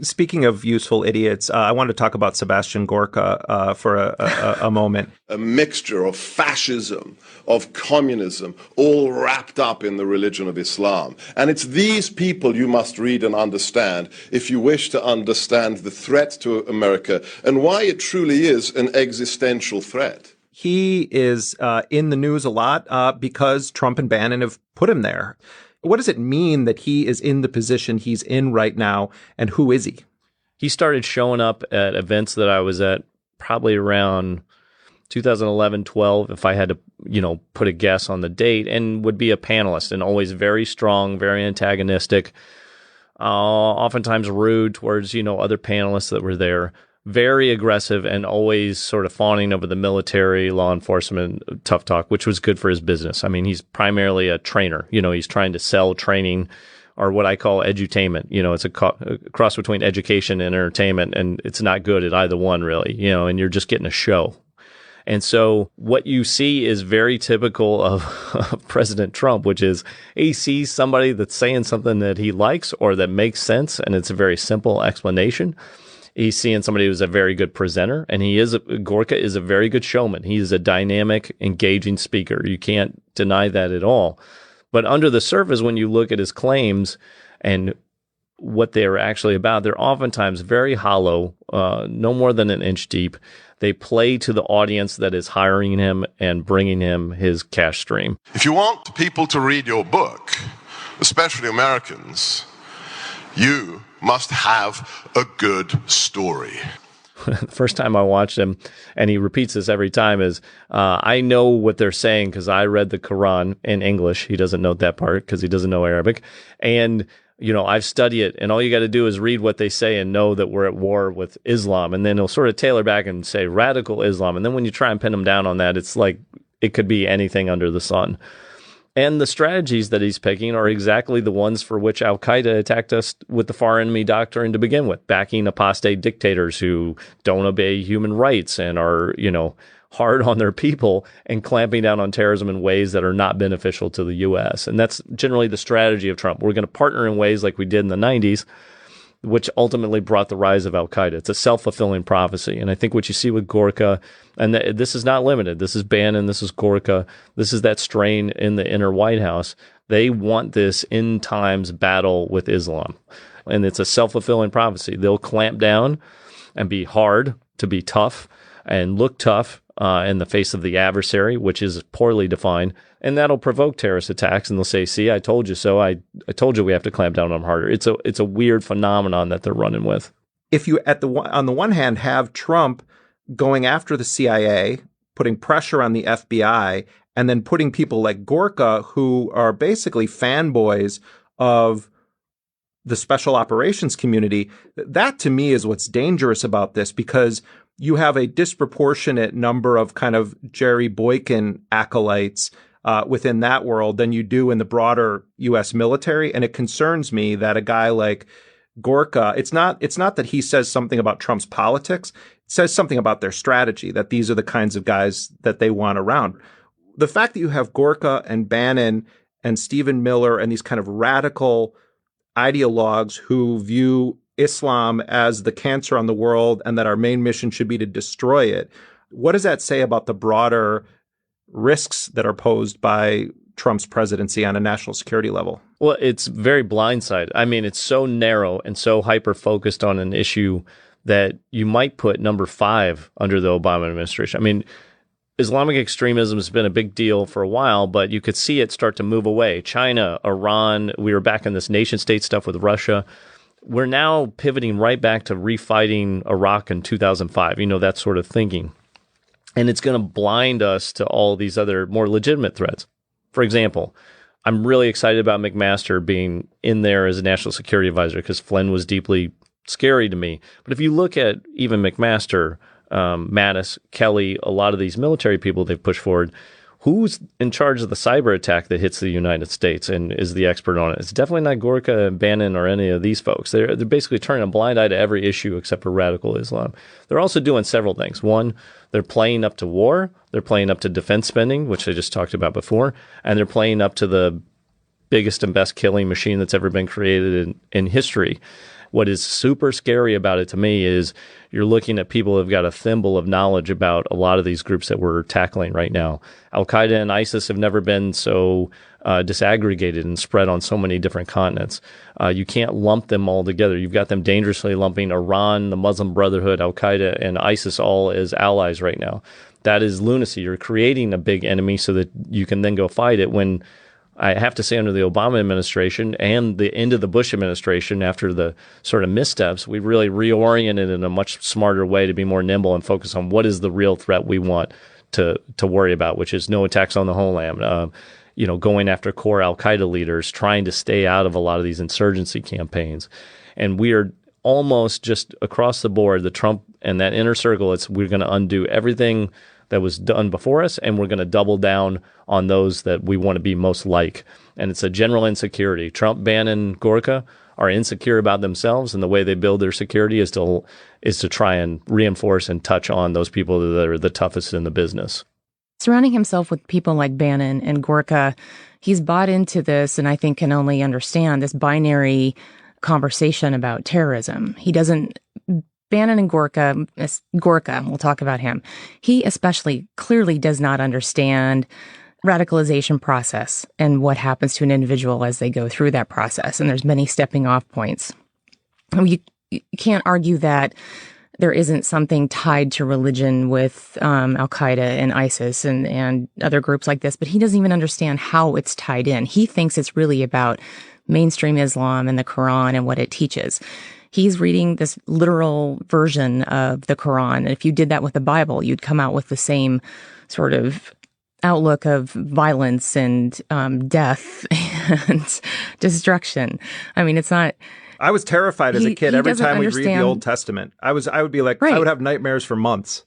Speaking of useful idiots, I want to talk about Sebastian Gorka for a moment. A mixture of fascism, of communism, all wrapped up in the religion of Islam. And it's these people you must read and understand if you wish to understand the threat to America and why it truly is an existential threat. He is in the news a lot because Trump and Bannon have put him there. What does it mean that he is in the position he's in right now, and who is he? He started showing up at events that I was at probably around 2011, 12, if I had to, put a guess on the date, and would be a panelist, and always very strong, very antagonistic, oftentimes rude towards, other panelists that were there. Very aggressive and always sort of fawning over the military, law enforcement, tough talk, which was good for his business. I mean, he's primarily a trainer. He's trying to sell training, or what I call edutainment. It's a cross between education and entertainment, and it's not good at either one, really, and you're just getting a show. And so what you see is very typical of President Trump, which is he sees somebody that's saying something that he likes or that makes sense, and it's a very simple explanation. He's seeing somebody who's a very good presenter, and Gorka is a very good showman. He's a dynamic, engaging speaker. You can't deny that at all. But under the surface, when you look at his claims and what they're actually about, they're oftentimes very hollow, no more than an inch deep. They play to the audience that is hiring him and bringing him his cash stream. If you want people to read your book, especially Americans, you must have a good story. The first time I watched him, and he repeats this every time, is I know what they're saying because I read the Quran in English. He doesn't know that part because he doesn't know Arabic. And, I've studied it, and all you got to do is read what they say and know that we're at war with Islam. And then he'll sort of tailor back and say radical Islam. And then when you try and pin him down on that, it's like it could be anything under the sun. And the strategies that he's picking are exactly the ones for which al-Qaeda attacked us with the far enemy doctrine to begin with, backing apostate dictators who don't obey human rights and are, hard on their people and clamping down on terrorism in ways that are not beneficial to the U.S. And that's generally the strategy of Trump. We're going to partner in ways like we did in the 90s, which ultimately brought the rise of al-Qaeda. It's a self-fulfilling prophecy. And I think what you see with Gorka, and this is not limited, this is Bannon, this is Gorka, this is that strain in the inner White House. They want this end times battle with Islam. And it's a self-fulfilling prophecy. They'll clamp down and be hard to be tough and look tough in the face of the adversary, which is poorly defined, and that'll provoke terrorist attacks. And they'll say, "See, I told you so. I told you we have to clamp down on them harder." It's a weird phenomenon that they're running with. If you, on the one hand, have Trump going after the CIA, putting pressure on the FBI, and then putting people like Gorka, who are basically fanboys of the special operations community, that to me is what's dangerous about this, because you have a disproportionate number of kind of Jerry Boykin acolytes within that world than you do in the broader U.S. military. And it concerns me that a guy like Gorka, it's not that he says something about Trump's politics. It says something about their strategy, that these are the kinds of guys that they want around. The fact that you have Gorka and Bannon and Stephen Miller and these kind of radical ideologues who view Islam as the cancer on the world and that our main mission should be to destroy it. What does that say about the broader risks that are posed by Trump's presidency on a national security level? Well, it's very blindsided. I mean, it's so narrow and so hyper-focused on an issue that you might put number 5 under the Obama administration. I mean, Islamic extremism has been a big deal for a while, but you could see it start to move away. China, Iran, we were back in this nation-state stuff with Russia. We're now pivoting right back to refighting Iraq in 2005, that sort of thinking. And it's going to blind us to all these other more legitimate threats. For example, I'm really excited about McMaster being in there as a national security advisor because Flynn was deeply scary to me. But if you look at even McMaster, Mattis, Kelly, a lot of these military people they've pushed forward, who's in charge of the cyber attack that hits the United States and is the expert on it? It's definitely not Gorka, Bannon, or any of these folks. They're basically turning a blind eye to every issue except for radical Islam. They're also doing several things. One, they're playing up to war. They're playing up to defense spending, which I just talked about before. And they're playing up to the biggest and best killing machine that's ever been created in history. What is super scary about it to me is you're looking at people who've got a thimble of knowledge about a lot of these groups that we're tackling right now. Al-Qaeda and ISIS have never been so disaggregated and spread on so many different continents. You can't lump them all together. You've got them dangerously lumping Iran, the Muslim Brotherhood, Al-Qaeda, and ISIS all as allies right now. That is lunacy. You're creating a big enemy so that you can then go fight it, when I have to say under the Obama administration and the end of the Bush administration, after the sort of missteps, we really reoriented in a much smarter way to be more nimble and focus on what is the real threat we want to worry about, which is no attacks on the homeland, going after core Al-Qaeda leaders, trying to stay out of a lot of these insurgency campaigns. And we are almost just across the board, the Trump and that inner circle, we're going to undo everything that was done before us, and we're going to double down on those that we want to be most like. And it's a general insecurity. Trump, Bannon, Gorka are insecure about themselves, and the way they build their security is to try and reinforce and touch on those people that are the toughest in the business. Surrounding himself with people like Bannon and Gorka, he's bought into this, and I think can only understand this binary conversation about terrorism. Bannon and Gorka, we'll talk about him. He especially clearly does not understand radicalization process and what happens to an individual as they go through that process. And there's many stepping off points. You can't argue that there isn't something tied to religion with Al-Qaeda and ISIS and other groups like this, but he doesn't even understand how it's tied in. He thinks it's really about mainstream Islam and the Quran and what it teaches. He's reading this literal version of the Quran. And if you did that with the Bible, you'd come out with the same sort of outlook of violence and death and destruction. I mean, it's not... I was terrified as a kid every time we'd read the Old Testament. I would be like, right. I would have nightmares for months.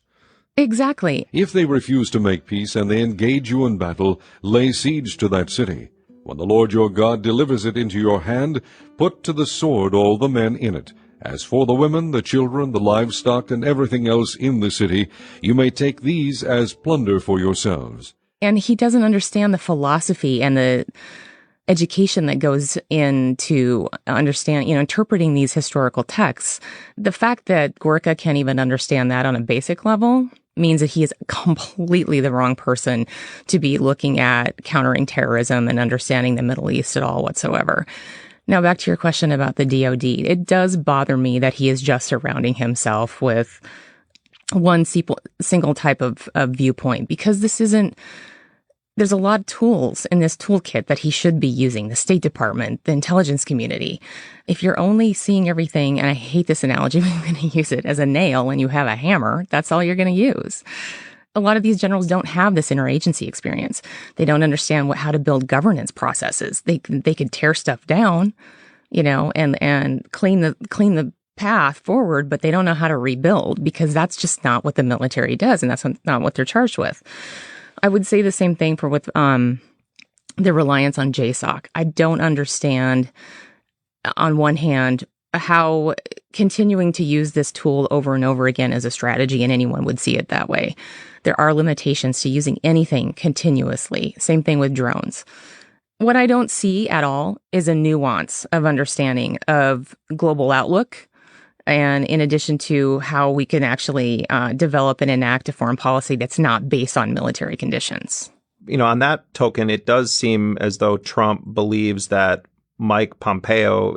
Exactly. If they refuse to make peace and they engage you in battle, lay siege to that city. When the Lord your God delivers it into your hand, put to the sword all the men in it. As for the women, the children, the livestock, and everything else in the city, you may take these as plunder for yourselves. And he doesn't understand the philosophy and the education that goes into interpreting these historical texts. The fact that Gorka can't even understand that on a basic level means that he is completely the wrong person to be looking at countering terrorism and understanding the Middle East at all whatsoever. Now, back to your question about the DOD. It does bother me that he is just surrounding himself with one single type of viewpoint, because there's a lot of tools in this toolkit that he should be using, the State Department, the intelligence community. If you're only seeing everything, and I hate this analogy, but I'm going to use it, as a nail and you have a hammer, that's all you're going to use. A lot of these generals don't have this interagency experience. They don't understand how to build governance processes. They could tear stuff down, and clean the path forward, but they don't know how to rebuild, because that's just not what the military does, and that's not what they're charged with. I would say the same thing with the reliance on JSOC. I don't understand, on one hand, how continuing to use this tool over and over again as a strategy, and anyone would see it that way. There are limitations to using anything continuously. Same thing with drones. What I don't see at all is a nuance of understanding of global outlook, and in addition to how we can actually develop and enact a foreign policy that's not based on military conditions. On that token, it does seem as though Trump believes that Mike Pompeo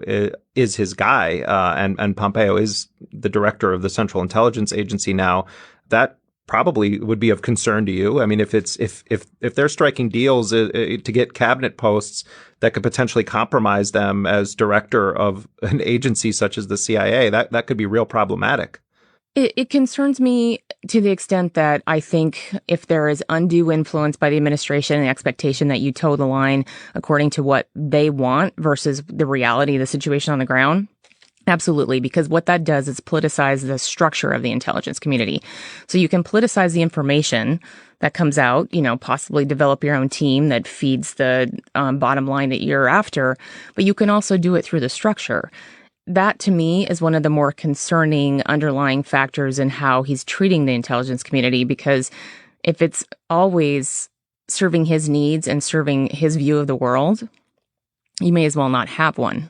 is his guy, and Pompeo is the director of the Central Intelligence Agency now. That probably would be of concern to you. I mean, if they're striking deals to get cabinet posts that could potentially compromise them as director of an agency such as the CIA, that could be real problematic. It concerns me to the extent that I think if there is undue influence by the administration and the expectation that you toe the line according to what they want versus the reality of the situation on the ground, absolutely, because what that does is politicize the structure of the intelligence community. So you can politicize the information that comes out, possibly develop your own team that feeds the bottom line that you're after, but you can also do it through the structure. That, to me, is one of the more concerning underlying factors in how he's treating the intelligence community, because if it's always serving his needs and serving his view of the world, you may as well not have one.